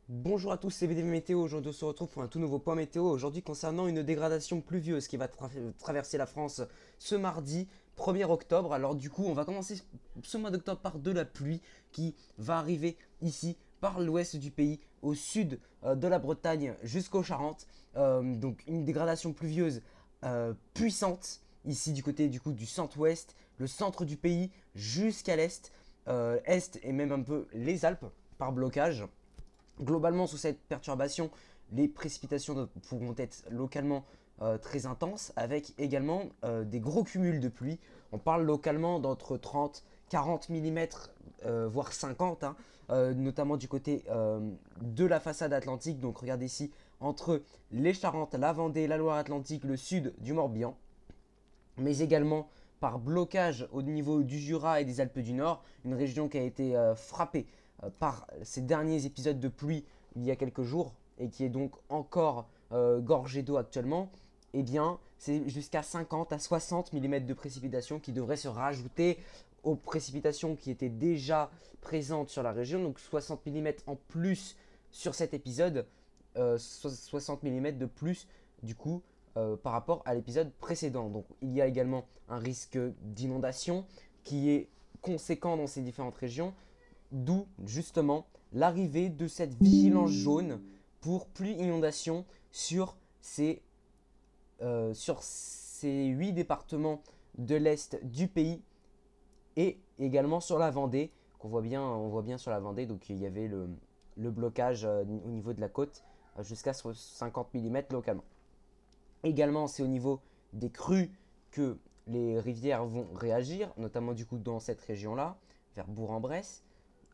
Bonjour à tous, c'est VDV Météo. Aujourd'hui, on se retrouve pour un tout nouveau point météo. Aujourd'hui, concernant une dégradation pluvieuse qui va traverser la France ce mardi 1er octobre. Alors, du coup, on va commencer ce mois d'octobre par de la pluie qui va arriver ici par l'ouest du pays, au sud de la Bretagne jusqu'aux Charentes. Donc, une dégradation pluvieuse puissante ici du côté du centre-ouest, le centre du pays jusqu'à l'est, est et même un peu les Alpes par blocage. Globalement, sous cette perturbation, les précipitations pourront être localement très intenses, avec également des gros cumuls de pluie. On parle localement d'entre 30, 40 mm, voire 50, hein, notamment du côté de la façade atlantique. Donc regardez ici, entre les Charentes, la Vendée, la Loire-Atlantique, le sud du Morbihan, mais également par blocage au niveau du Jura et des Alpes du Nord, une région qui a été frappée par ces derniers épisodes de pluie il y a quelques jours et qui est donc encore gorgée d'eau actuellement. Eh bien, c'est jusqu'à 50 à 60 mm de précipitations qui devraient se rajouter aux précipitations qui étaient déjà présentes sur la région. Donc 60 mm en plus sur cet épisode, 60 mm de plus du coup par rapport à l'épisode précédent. Donc il y a également un risque d'inondation qui est conséquent dans ces différentes régions, d'où justement l'arrivée de cette vigilance jaune pour pluie inondation sur ces 8 départements de l'est du pays et également sur la Vendée, on voit bien sur la Vendée, donc il y avait le blocage au niveau de la côte jusqu'à 50 mm localement. Également, c'est au niveau des crues que les rivières vont réagir, notamment du coup dans cette région-là, vers Bourg-en-Bresse.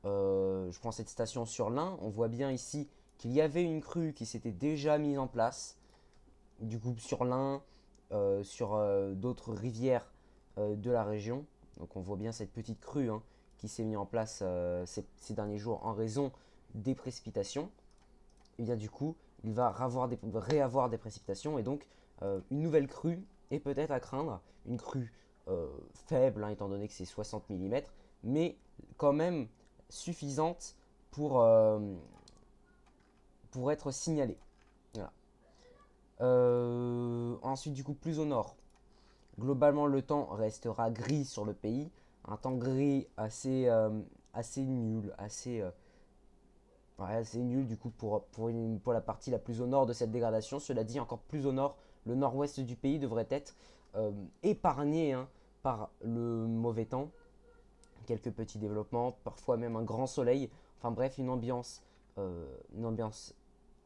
Je prends cette station sur l'Ain. On voit bien ici qu'il y avait une crue qui s'était déjà mise en place, du coup sur l'Ain, sur d'autres rivières de la région. Donc on voit bien cette petite crue hein, qui s'est mise en place ces derniers jours en raison des précipitations. Et bien du coup, il va réavoir des précipitations et donc une nouvelle crue est peut-être à craindre. Une crue faible, hein, étant donné que c'est 60 mm, mais quand même suffisante pour être signalée. Voilà. Ensuite, du coup, plus au nord, globalement, le temps restera gris sur le pays. Un temps gris assez nul, ouais, c'est nul du coup pour la partie la plus au nord de cette dégradation. Cela dit, encore plus au nord, le nord-ouest du pays devrait être épargné hein, par le mauvais temps. Quelques petits développements, parfois même un grand soleil. Enfin bref, une ambiance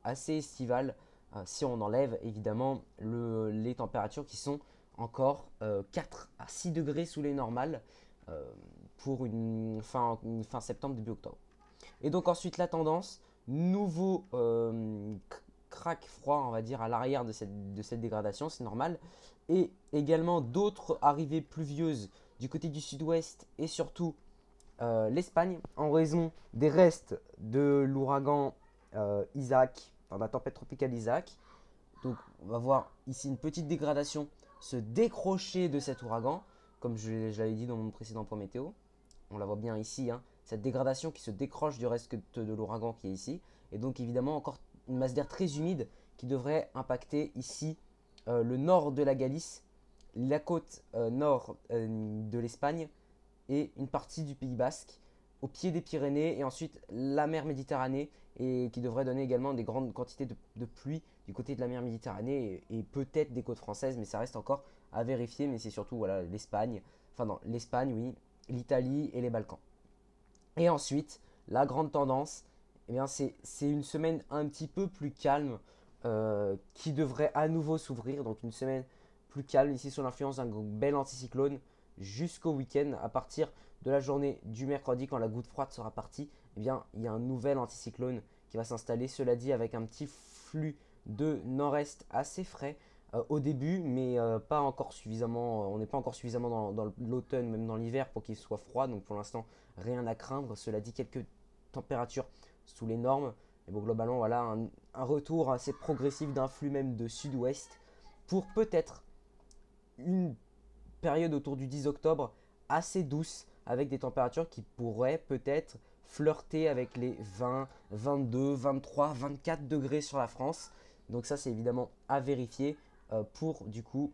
assez estivale si on enlève évidemment les températures qui sont encore 4 à 6 degrés sous les normales euh, pour une fin septembre, début octobre. Et donc ensuite la tendance, nouveau crack froid, on va dire, à l'arrière de cette dégradation, c'est normal. Et également d'autres arrivées pluvieuses du côté du sud-ouest et surtout l'Espagne en raison des restes de l'ouragan Isaac, enfin, de la tempête tropicale Isaac. Donc on va voir ici une petite dégradation se décrocher de cet ouragan, comme je l'avais dit dans mon précédent point météo. On la voit bien ici, hein, cette dégradation qui se décroche du reste de l'ouragan qui est ici. Et donc évidemment encore une masse d'air très humide qui devrait impacter ici le nord de la Galice, la côte nord de l'Espagne et une partie du Pays Basque au pied des Pyrénées et ensuite la mer Méditerranée et qui devrait donner également des grandes quantités de pluie du côté de la mer Méditerranée et peut-être des côtes françaises, mais ça reste encore à vérifier. Mais c'est surtout voilà, l'Espagne, enfin non, l'Espagne, oui, l'Italie et les Balkans. Et ensuite, la grande tendance, eh bien, c'est une semaine un petit peu plus calme qui devrait à nouveau s'ouvrir. Donc une semaine plus calme ici sous l'influence d'un bel anticyclone jusqu'au week-end. À partir de la journée du mercredi, quand la goutte froide sera partie, eh bien, il y a un nouvel anticyclone qui va s'installer. Cela dit, avec un petit flux de nord-est assez frais au début, mais pas encore suffisamment. On n'est pas encore suffisamment dans l'automne, même dans l'hiver, pour qu'il soit froid. Donc pour l'instant, rien à craindre. Cela dit, quelques températures sous les normes. Et bon, globalement, voilà un retour assez progressif d'un flux même de sud-ouest pour peut-être une période autour du 10 octobre assez douce avec des températures qui pourraient peut-être flirter avec les 20, 22, 23, 24 degrés sur la France. Donc ça c'est évidemment à vérifier pour du coup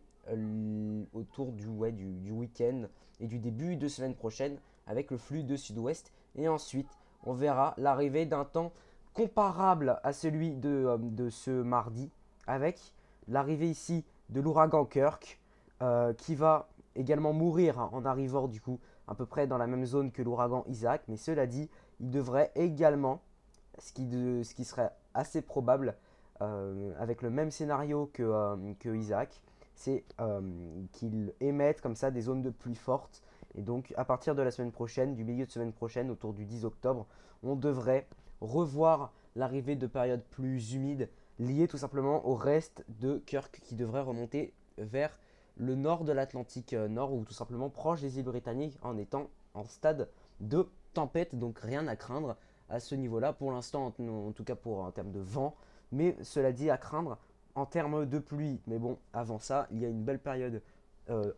autour du week-end et du début de semaine prochaine avec le flux de sud-ouest. Et ensuite on verra l'arrivée d'un temps comparable à celui de ce mardi avec l'arrivée ici de l'ouragan Kirk qui va également mourir en arrivant du coup à peu près dans la même zone que l'ouragan Isaac. Mais cela dit, il devrait également, ce qui serait assez probable avec le même scénario que Isaac, c'est qu'il émette comme ça des zones de pluie fortes. Et donc à partir de la semaine prochaine, du milieu de semaine prochaine, autour du 10 octobre, on devrait revoir l'arrivée de périodes plus humides liées tout simplement au reste de Kirk qui devrait remonter vers le nord de l'Atlantique Nord ou tout simplement proche des îles britanniques en étant en stade de tempête. Donc rien à craindre à ce niveau-là pour l'instant, en tout cas en termes de vent. Mais cela dit, à craindre en termes de pluie. Mais bon, avant ça, il y a une belle période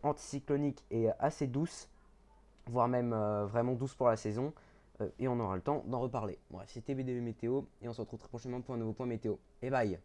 anticyclonique et assez douce, voire même vraiment douce pour la saison. Et on aura le temps d'en reparler. Bref, c'était BDV Météo et on se retrouve très prochainement pour un nouveau point météo. Et bye!